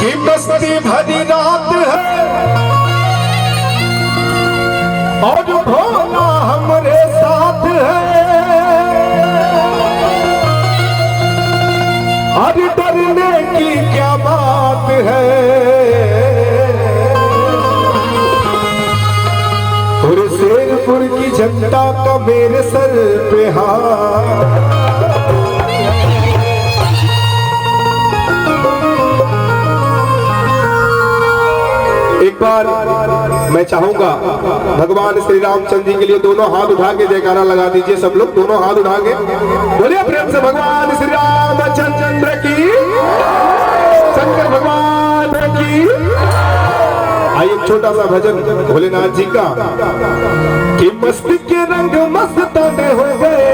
कि मस्ती भरी रात है और भोला हमरे साथ है। अरे डरने की क्या बात है, और शेरपुर की जनता का मेरे सर पे हाथ। एक बार मैं चाहूंगा भगवान श्री रामचंद्र जी के लिए दोनों हाथ उठा के जयकारा लगा दीजिए सब लोग, दोनों हाथ उठा के बोलिए प्रेम से भगवान श्री रामचंद्र की, शंकर भगवान की। आइए एक छोटा सा भजन भोलेनाथ जी का कि मस्ती के रंग मस्ताने हो गए,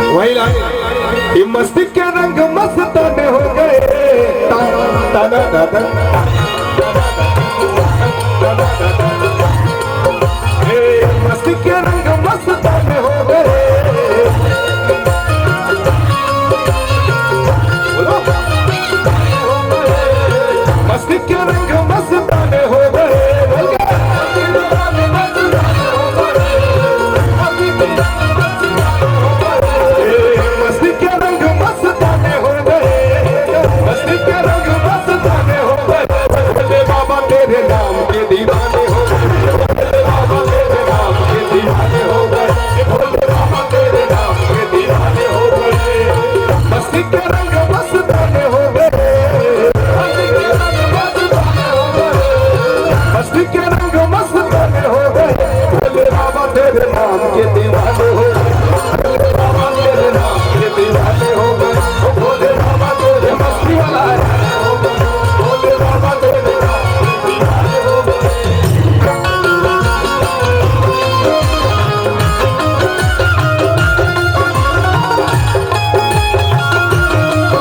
वही लाइन कि मस्ती के रंग मस्ताने हो गए। मस्ती के रंग मस्ताने हो गए, मस्ती के रंग मस्ताने हो गए। मस्ती के रंग मस्ताने हो गए, मस्ती के रंग मस्ताने हो गए। भोले बाबा तेरे नाम के दीवाने हो गए, भोले बाबा तेरे नाम के दीवाने हो गए, भोले बाबा तेरे नाम के दीवाने हो गए। मस्ती के रंग मस्ताने हो गए, मस्ती के रंग मस्ताने हो गए। भोले बाबा तेरे नाम के दीवाने हो गए, भोले बाबा तेरे नाम के दीवाने हो गए। भोले बाबा तेरे मस्ती वाला है, भोले बाबा तेरे नाम के दीवाने हो गए।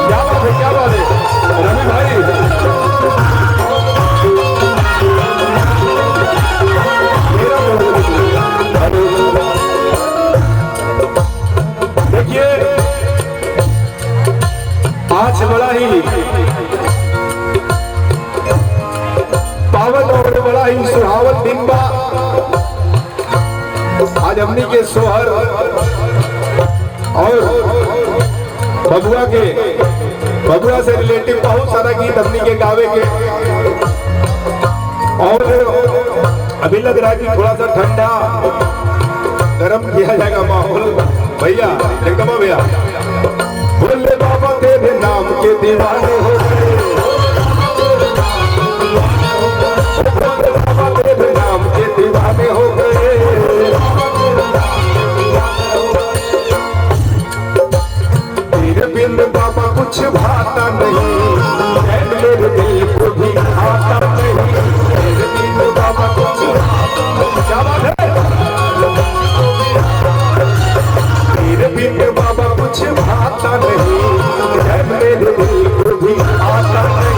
क्या बात है, क्या बात है रवि भाई। देखिए आज बड़ा ही पावन और बड़ा ही सुहावन दिन बा। आज हमनी के सोहर और बबुआ से रिलेटिव बहुत सारा गीत हमनी के गावे के, और अभी लग रहा है कि थोड़ा सा ठंडा गरम किया जाएगा माहौल। भैया एकदम भैया, भोले बाबा तेरे नाम के दीवाने हो गए, भोले बाबा तेरे नाम के दीवाने हो गए। तेरे बिन बाबा कुछ भाता नहीं, मेरे दिल को भी आता नहीं। तेरे बिन बाबा कुछ क्या बात है, तेरे बिन बाबा कुछ भाता नहीं, मेरे दिल को भी आता नहीं।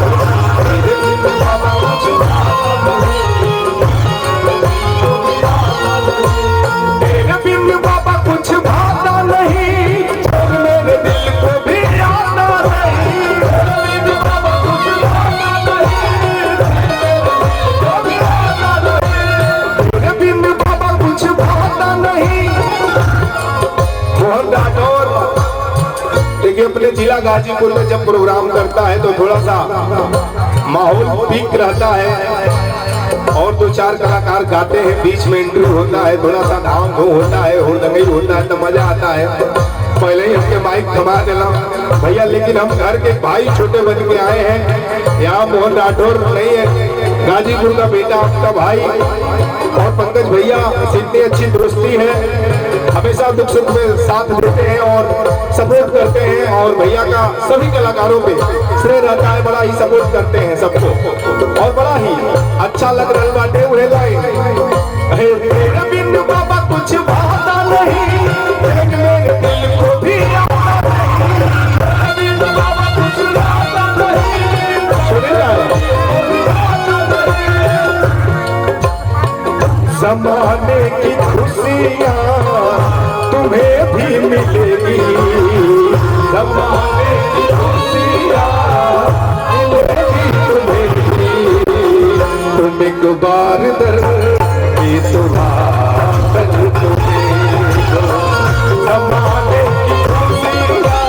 तेरे बिन बाबा कुछ भाता नहीं, तेरे बिन बाबा कुछ भाता नहीं, मेरे दिल को भी आता नहीं। तेरे बिन बाबा कुछ भाता नहीं, तेरे बिन बाबा कुछ भाता नहीं। मोहन राठौर देखिए अपने जिला गाजीपुर में जब प्रोग्राम करता है तो थोड़ा सा माहौल ठीक रहता है, और दो चार कलाकार गाते हैं, बीच में इंटरव्यू होता है, थोड़ा सा धाम धूम होता है, हुड़दंगई होता है तो मजा आता है। पहले ही हमने माइक थमा देना भैया, लेकिन हम घर के भाई छोटे बन के आए हैं। यहाँ मोहन राठौर नहीं है, गाजीपुर का बेटा आपका भाई, और पंकज भैया से इतनी अच्छी दोस्ती है, हमेशा दुख सुख में साथ देते हैं और सपोर्ट करते हैं, और भैया का सभी कलाकारों पे श्रेय रहता है, बड़ा ही सपोर्ट करते हैं सबको, और बड़ा ही अच्छा लग रहा बाटे उन्हें लाइन। तेरे बिन बाबा कुछ भाता नहीं, मेरे दिल को भी आता नहीं। तेरे बिन बाबा कुछ भाता नहीं, सुने जमाने की खुशियाँ तुम्हें भी मिलेगी, जमाने की खुशियाँ मिलेगी तुम्हें भी। तुम एक बार दर ये तुम्हारा जमाने की खुशियाँ।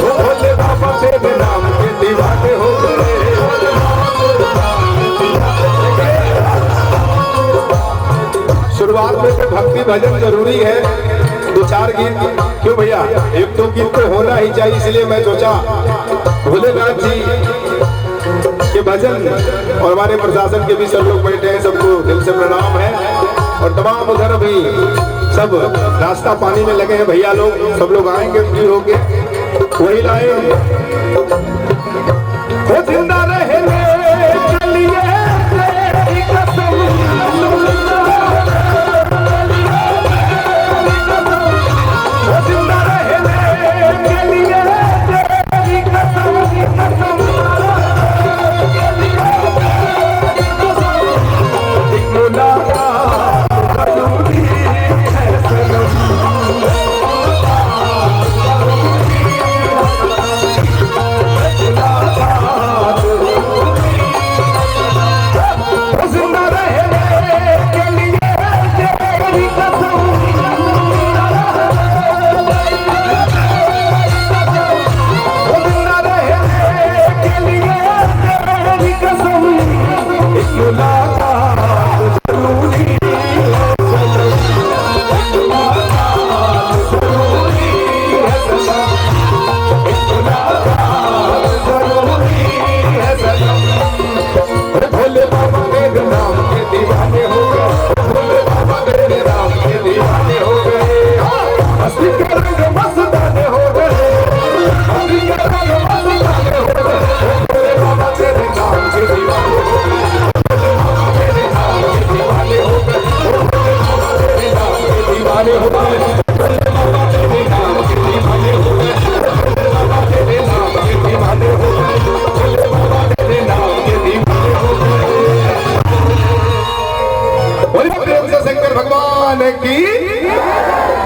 भोले बाबा तेरे नाम के दीवाने हो गए। शुरुआत में तो भक्ति भजन जरूरी है, दो चार गीत क्यों भैया, एक दो गीत तो होना ही चाहिए। इसलिए मैं सोचा भोलेनाथ जी के भजन, और हमारे प्रशासन के भी सब लोग बैठे हैं, सबको दिल से प्रणाम है। और तमाम उधर भी सब नाश्ता पानी में लगे हैं भैया लोग, सब लोग आएंगे फ्री होके, वही लाए